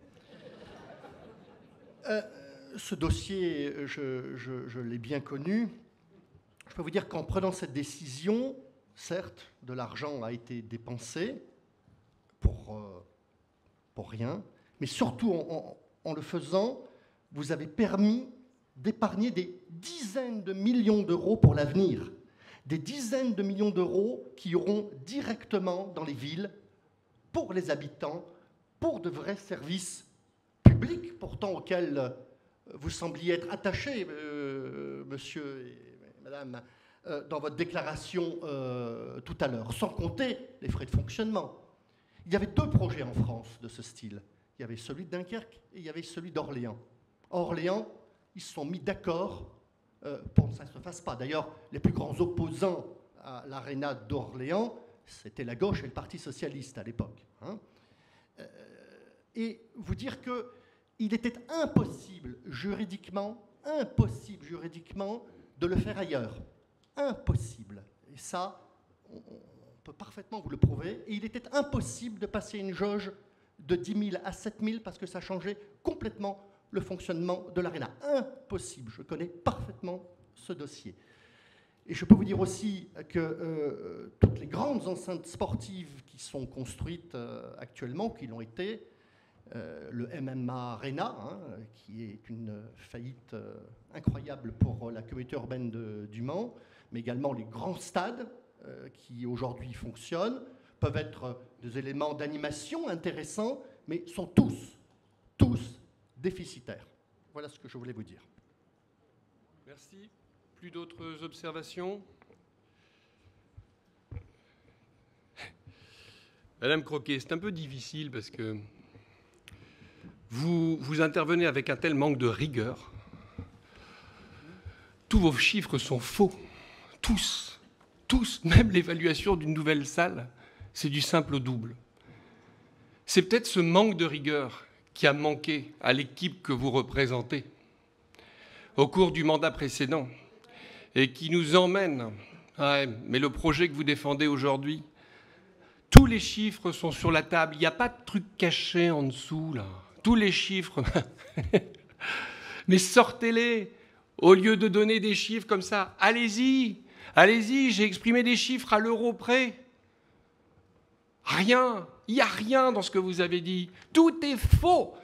D: Ce dossier, je l'ai bien connu. Je peux vous dire qu'en prenant cette décision, certes, de l'argent a été dépensé pour rien, mais surtout en le faisant, vous avez permis d'épargner des dizaines de millions d'euros pour l'avenir. Des dizaines de millions d'euros qui iront directement dans les villes, pour les habitants, pour de vrais services publics, pourtant auxquels vous sembliez être attachés, monsieur et madame, dans votre déclaration tout à l'heure, sans compter les frais de fonctionnement. Il y avait deux projets en France de ce style. Il y avait celui de Dunkerque et il y avait celui d'Orléans. Orléans, ils se sont mis d'accord pour que ça ne se fasse pas. D'ailleurs, les plus grands opposants à l'aréna d'Orléans, c'était la gauche et le Parti socialiste à l'époque. Et vous dire qu'il était impossible juridiquement de le faire ailleurs. Impossible. Et ça, on peut parfaitement vous le prouver. Et il était impossible de passer une jauge de 10 000 à 7 000 parce que ça changeait complètement le fonctionnement de l'aréna. Impossible. Je connais parfaitement ce dossier. Et je peux vous dire aussi que toutes les grandes enceintes sportives qui sont construites actuellement, qui l'ont été, le MMA Arena, qui est une faillite incroyable pour la communauté urbaine du Mans, mais également les grands stades qui aujourd'hui fonctionnent, peuvent être des éléments d'animation intéressants, mais sont tous déficitaires. Voilà ce que je voulais vous dire.
A: Merci. Plus d'autres observations? Madame Croquet, c'est un peu difficile parce que vous intervenez avec un tel manque de rigueur. Tous vos chiffres sont faux. Tous, même l'évaluation d'une nouvelle salle, c'est du simple au double. C'est peut-être ce manque de rigueur qui a manqué à l'équipe que vous représentez au cours du mandat précédent et qui nous emmène. Mais le projet que vous défendez aujourd'hui, tous les chiffres sont sur la table. Il n'y a pas de truc caché en dessous, là. Tous les chiffres. Mais sortez-les au lieu de donner des chiffres comme ça. Allez-y, j'ai exprimé des chiffres à l'euro près. Rien, il n'y a rien dans ce que vous avez dit. Tout est faux,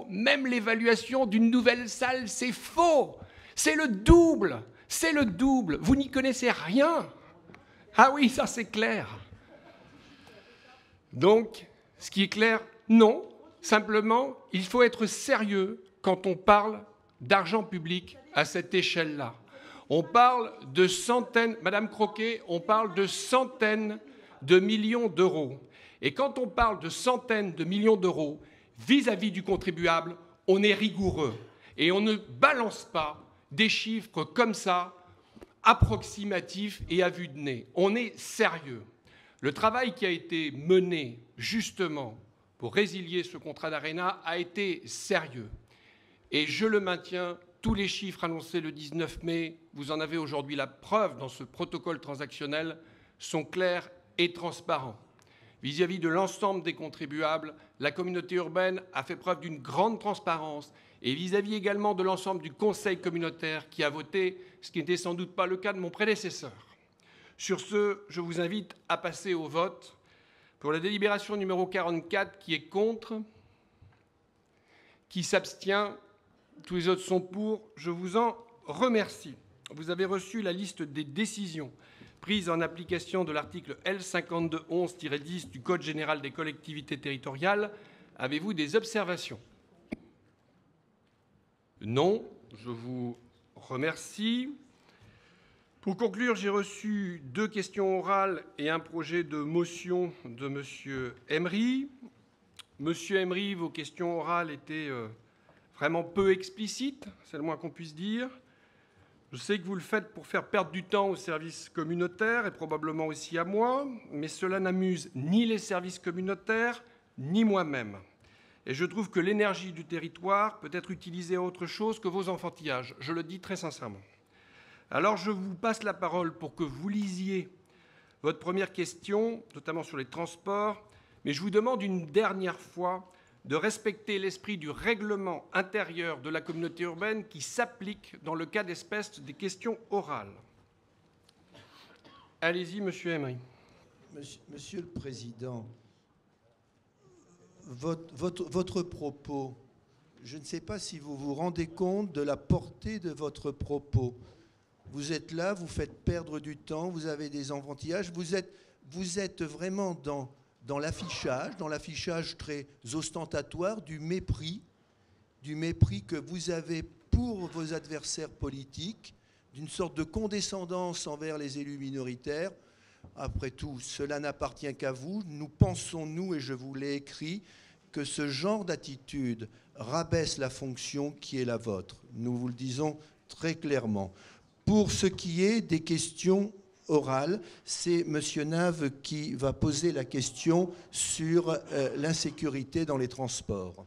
A: même l'évaluation d'une nouvelle salle, c'est faux. C'est le double, vous n'y connaissez rien. Ah oui, ça c'est clair. Donc, ce qui est clair, non, Simplement, il faut être sérieux quand on parle d'argent public à cette échelle-là. On parle de centaines, Madame Croquet, on parle de centaines de millions d'euros. Et quand on parle de centaines de millions d'euros vis-à-vis du contribuable, on est rigoureux. Et on ne balance pas des chiffres comme ça, approximatifs et à vue de nez. On est sérieux. Le travail qui a été mené, justement, pour résilier ce contrat d'Arena a été sérieux. Et je le maintiens, tous les chiffres annoncés le 19 mai, vous en avez aujourd'hui la preuve dans ce protocole transactionnel, sont clairs et transparents. Vis-à-vis de l'ensemble des contribuables, la communauté urbaine a fait preuve d'une grande transparence et vis-à-vis également de l'ensemble du conseil communautaire qui a voté, ce qui n'était sans doute pas le cas de mon prédécesseur. Sur ce, je vous invite à passer au vote pour la délibération numéro 44 qui est contre, qui s'abstient, tous les autres sont pour. Je vous en remercie. Vous avez reçu la liste des décisions prises en application de l'article L5211-10 du Code général des collectivités territoriales. Avez-vous des observations? Non, je vous remercie. Pour conclure, j'ai reçu 2 questions orales et un projet de motion de M. Emery. Monsieur Emery, vos questions orales étaient vraiment peu explicites, c'est le moins qu'on puisse dire. Je sais que vous le faites pour faire perdre du temps aux services communautaires et probablement aussi à moi, mais cela n'amuse ni les services communautaires ni moi-même. Et je trouve que l'énergie du territoire peut être utilisée à autre chose que vos enfantillages. Je le dis très sincèrement. Alors je vous passe la parole pour que vous lisiez votre première question, notamment sur les transports, mais je vous demande une dernière fois de respecter l'esprit du règlement intérieur de la communauté urbaine qui s'applique dans le cas d'espèce des questions orales. Allez-y, Monsieur Emery.
G: Monsieur le Président, votre propos, je ne sais pas si vous vous rendez compte de la portée de votre propos. Vous êtes là, vous faites perdre du temps, vous avez des enfantillages, vous êtes vraiment dans l'affichage très ostentatoire du mépris que vous avez pour vos adversaires politiques, d'une sorte de condescendance envers les élus minoritaires. Après tout, cela n'appartient qu'à vous. Nous pensons, nous, et je vous l'ai écrit, que ce genre d'attitude rabaisse la fonction qui est la vôtre. Nous vous le disons très clairement. Pour ce qui est des questions orales, c'est M. Nave qui va poser la question sur l'insécurité dans les transports.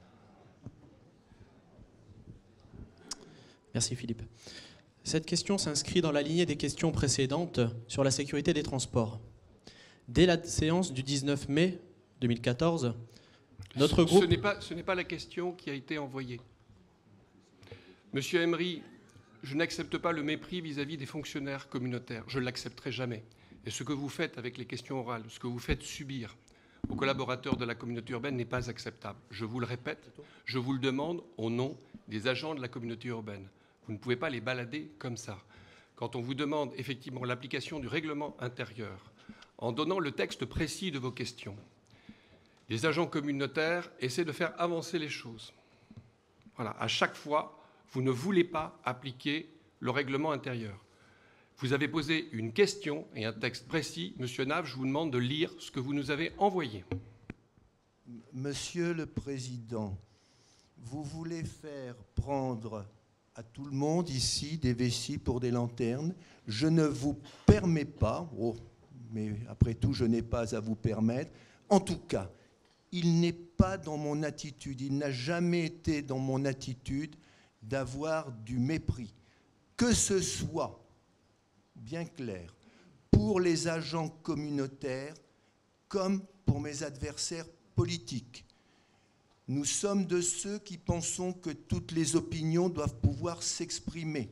I: Merci Philippe. Cette question s'inscrit dans la lignée des questions précédentes sur la sécurité des transports. Dès la séance du 19 mai 2014, notre groupe...
A: Ce n'est pas la question qui a été envoyée. Monsieur Emery, je n'accepte pas le mépris vis-à-vis des fonctionnaires communautaires. Je ne l'accepterai jamais. Et ce que vous faites avec les questions orales, ce que vous faites subir aux collaborateurs de la communauté urbaine n'est pas acceptable. Je vous le répète, je vous le demande au nom des agents de la communauté urbaine. Vous ne pouvez pas les balader comme ça. Quand on vous demande effectivement l'application du règlement intérieur, en donnant le texte précis de vos questions, les agents communautaires essaient de faire avancer les choses. Voilà, à chaque fois, vous ne voulez pas appliquer le règlement intérieur. Vous avez posé une question et un texte précis. Monsieur Nave, je vous demande de lire ce que vous nous avez envoyé.
G: Monsieur le Président, vous voulez faire prendre à tout le monde ici des vessies pour des lanternes. Je ne vous permets pas, mais après tout, je n'ai pas à vous permettre. En tout cas, il n'est pas dans mon attitude, il n'a jamais été dans mon attitude d'avoir du mépris, que ce soit, bien clair, pour les agents communautaires comme pour mes adversaires politiques. Nous sommes de ceux qui pensons que toutes les opinions doivent pouvoir s'exprimer.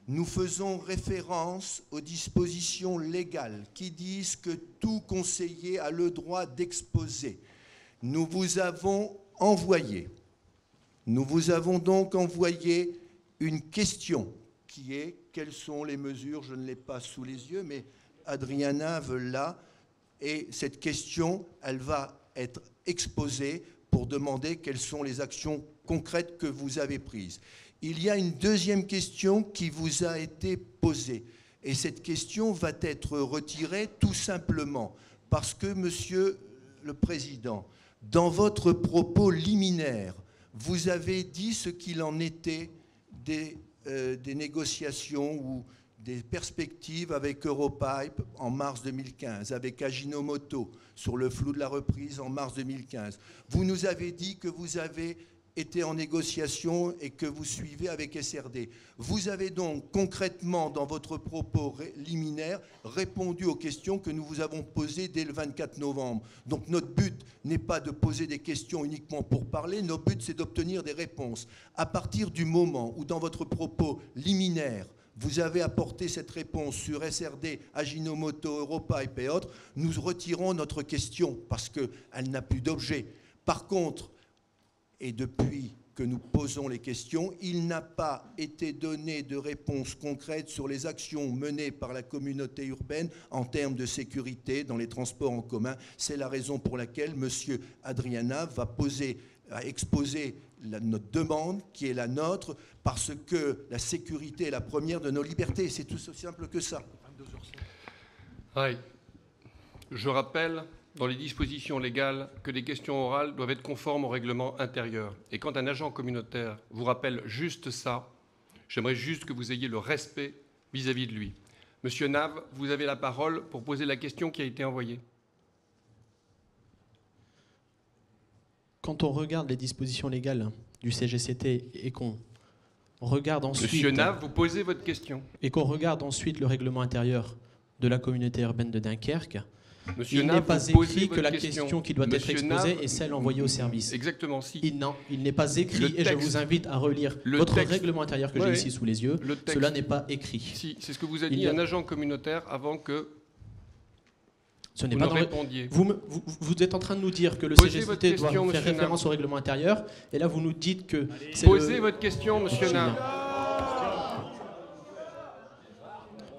G: Nous faisons référence aux dispositions légales qui disent que tout conseiller a le droit d'exposer. Nous vous avons donc envoyé une question qui est « Quelles sont les mesures ?» Je ne l'ai pas sous les yeux, mais Adriana l'a. Et cette question, elle va être exposée pour demander quelles sont les actions concrètes que vous avez prises. Il y a une deuxième question qui vous a été posée. Et cette question va être retirée tout simplement parce que, Monsieur le Président, dans votre propos liminaire, vous avez dit ce qu'il en était des négociations ou des perspectives avec Europipe en mars 2015, avec Ajinomoto sur le flou de la reprise en mars 2015. Vous nous avez dit que vous avez été en négociation et que vous suivez avec SRD. Vous avez donc concrètement, dans votre propos liminaire, répondu aux questions que nous vous avons posées dès le 24 novembre. Donc notre but n'est pas de poser des questions uniquement pour parler, notre but c'est d'obtenir des réponses. À partir du moment où dans votre propos liminaire, vous avez apporté cette réponse sur SRD, Ajinomoto, Europipe et autres, nous retirons notre question parce qu'elle n'a plus d'objet. Par contre, et depuis que nous posons les questions, il n'a pas été donné de réponse concrète sur les actions menées par la communauté urbaine en termes de sécurité dans les transports en commun. C'est la raison pour laquelle M. Adriana va exposer notre demande, qui est la nôtre, parce que la sécurité est la première de nos libertés. C'est tout aussi simple que ça.
A: Oui. Je rappelle dans les dispositions légales que les questions orales doivent être conformes au règlement intérieur. Et quand un agent communautaire vous rappelle juste ça, j'aimerais juste que vous ayez le respect vis-à-vis de lui. Monsieur Nave, vous avez la parole pour poser la question qui a été envoyée.
I: Quand on regarde les dispositions légales du CGCT et qu'on regarde ensuite...
A: Monsieur Nave, vous posez votre question.
I: Et qu'on regarde ensuite le règlement intérieur de la communauté urbaine de Dunkerque, il n'est pas écrit que la question qui doit être exposée est celle envoyée au service.
A: Exactement, si.
I: Il n'est pas écrit, et je vous invite à relire votre règlement intérieur que j'ai ici sous les yeux. Cela n'est pas écrit.
A: Si, c'est ce que vous a dit un agent communautaire avant que
I: ce n'est
A: vous
I: pas
A: ne répondiez.
I: Vous êtes en train de nous dire que le CGCT doit faire référence au règlement intérieur, et là vous nous dites que...
A: Posez votre question, monsieur Nave.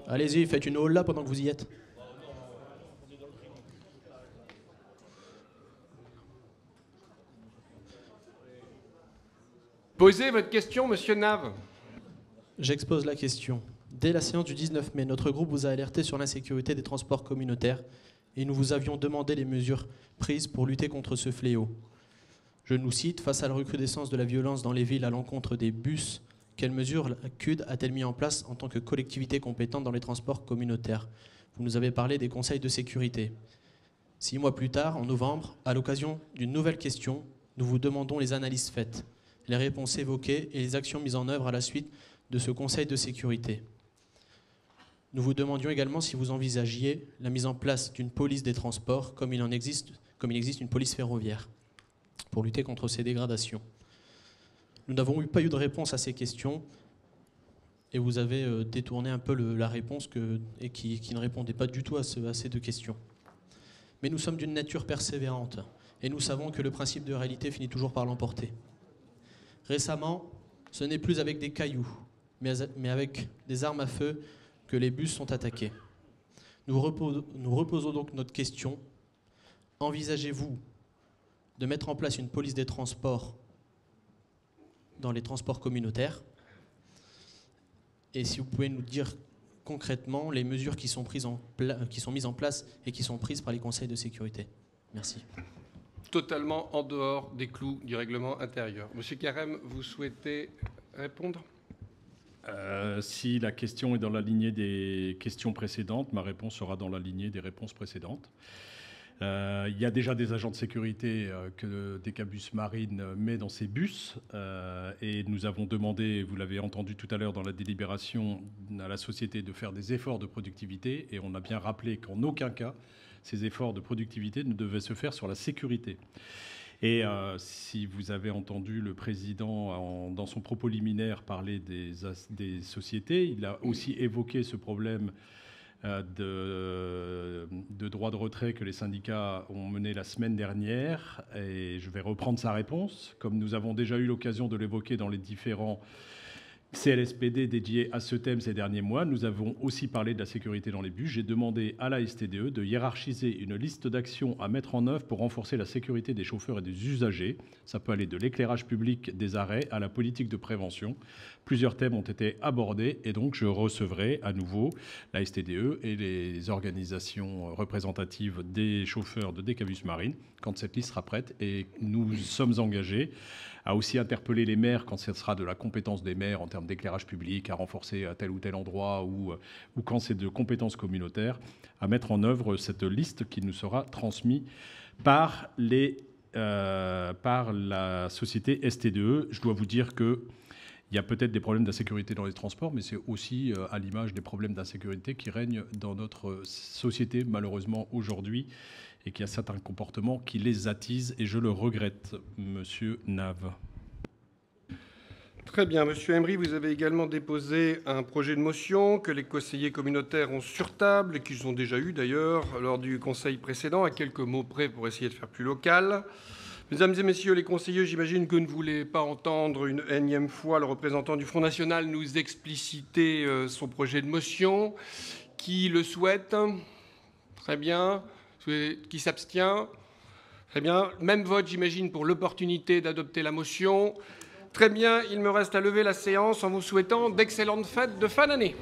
I: Allez-y, faites une holla pendant que vous y êtes.
A: Posez votre question, monsieur Nave.
I: J'expose la question. Dès la séance du 19 mai, notre groupe vous a alerté sur l'insécurité des transports communautaires et nous vous avions demandé les mesures prises pour lutter contre ce fléau. Je nous cite, face à la recrudescence de la violence dans les villes à l'encontre des bus, quelles mesures la CUD a-t-elle mis en place en tant que collectivité compétente dans les transports communautaires? Vous nous avez parlé des conseils de sécurité. 6 mois plus tard, en novembre, à l'occasion d'une nouvelle question, nous vous demandons les analyses faites, les réponses évoquées et les actions mises en œuvre à la suite de ce conseil de sécurité. Nous vous demandions également si vous envisagiez la mise en place d'une police des transports comme il existe une police ferroviaire pour lutter contre ces dégradations. Nous n'avons pas eu de réponse à ces questions et vous avez détourné un peu la réponse qui ne répondait pas du tout à ces deux questions. Mais nous sommes d'une nature persévérante et nous savons que le principe de réalité finit toujours par l'emporter. Récemment, ce n'est plus avec des cailloux, mais avec des armes à feu que les bus sont attaqués. Nous reposons donc notre question. Envisagez-vous de mettre en place une police des transports dans les transports communautaires? Et si vous pouvez nous dire concrètement les mesures qui sont mises en place et qui sont prises par les conseils de sécurité. Merci.
A: Totalement en dehors des clous du règlement intérieur. Monsieur Carême, vous souhaitez répondre ?
B: Si la question est dans la lignée des questions précédentes, ma réponse sera dans la lignée des réponses précédentes. Il y a déjà des agents de sécurité que Decabus Marine met dans ses bus et nous avons demandé, vous l'avez entendu tout à l'heure dans la délibération, à la société de faire des efforts de productivité et on a bien rappelé qu'en aucun cas ces efforts de productivité ne devaient se faire sur la sécurité. Et si vous avez entendu le président, dans son propos liminaire, parler des sociétés, il a aussi évoqué ce problème de droit de retrait que les syndicats ont mené la semaine dernière. Et je vais reprendre sa réponse. Comme nous avons déjà eu l'occasion de l'évoquer dans les différents CLSPD dédié à ce thème ces derniers mois. Nous avons aussi parlé de la sécurité dans les bus. J'ai demandé à la STDE de hiérarchiser une liste d'actions à mettre en œuvre pour renforcer la sécurité des chauffeurs et des usagers. Ça peut aller de l'éclairage public des arrêts à la politique de prévention. Plusieurs thèmes ont été abordés et donc je recevrai à nouveau la STDE et les organisations représentatives des chauffeurs de Decavus Marine quand cette liste sera prête. Et nous sommes engagés à aussi interpeller les maires quand ce sera de la compétence des maires en termes d'éclairage public, à renforcer à tel ou tel endroit, ou quand c'est de compétences communautaires, à mettre en œuvre cette liste qui nous sera transmise par la société STDE. Je dois vous dire qu'il y a peut-être des problèmes d'insécurité dans les transports, mais c'est aussi à l'image des problèmes d'insécurité qui règnent dans notre société, malheureusement, aujourd'hui, et qu'il y a certains comportements qui les attisent, et je le regrette, Monsieur Nave.
A: Très bien. Monsieur Emery, vous avez également déposé un projet de motion que les conseillers communautaires ont sur table et qu'ils ont déjà eu d'ailleurs lors du conseil précédent, à quelques mots près pour essayer de faire plus local. Mesdames et messieurs les conseillers, j'imagine que vous ne voulez pas entendre une énième fois le représentant du Front National nous expliciter son projet de motion. Qui le souhaite? Très bien. Qui s'abstient? Très bien. Même vote, j'imagine, pour l'opportunité d'adopter la motion. Très bien. Il me reste à lever la séance en vous souhaitant d'excellentes fêtes de fin d'année.